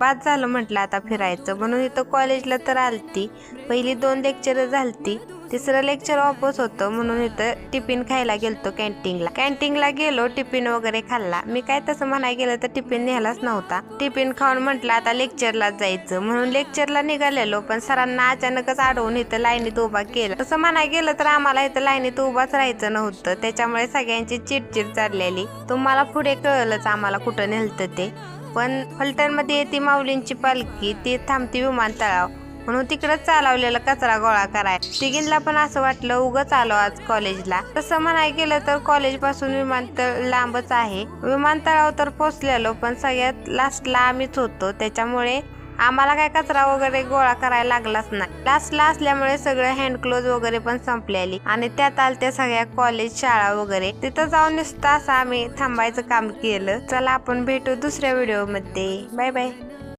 पाच झालं म्हटलं आता फिरायचं म्हणून इथं कॉलेजला तर आलती। पहिली 2 लेक्चर झालती, तिसरं लेक्चर ऑफच होतं म्हणून इथं टिफिन खायला गेलतो कॅन्टीनला गेलो, टिफिन वगैरे खाल्ला। मी काय तसं म्हणाय गेलं तर टिफिन नेलाच नव्हता। टिफिन खाऊन म्हटलं आता लेक्चरला जायचं म्हणून लेक्चरला निघालेलो, पण सरांना अचानकच अडवून इथं लाईनीत उभा केलं। तसं म्हणाय गेलं तर आम्हाला इथं लाईनीत उभाच राहायचं नव्हतं, त्याच्यामुळे सगळ्यांची चिडचिड चाललेली। तुम्हाला पुढे कळलंच आम्हाला कुठं नेलतं ते। पण फलटणमध्ये येते माऊलींची पालखी, ती थांबती विमानतळाव म्हणून तिकडे चालवलेला कचरा गोळा कराय। तिघींना पण असं वाटलं उगाच आलो आज कॉलेजला। तसं म्हणाय गेलं तर कॉलेज पासून विमानतळ लांबच आहे। विमानतळावर तर पोहोचलेलो, पण सगळ्यात लास्टला आम्हीच होतो, त्याच्यामुळे आम्हाला काय कचरा वगैरे गोळा करायला लागलाच नाही। लास्टला असल्यामुळे सगळं हँड क्लोज वगैरे पण संपलेली आणि त्यात आलत्या सगळ्या कॉलेज शाळा वगैरे। तिथं जाऊन नुसतं असं आम्ही थांबायचं काम केलं। चला आपण भेटू दुसऱ्या व्हिडिओ मध्ये, बाय बाय।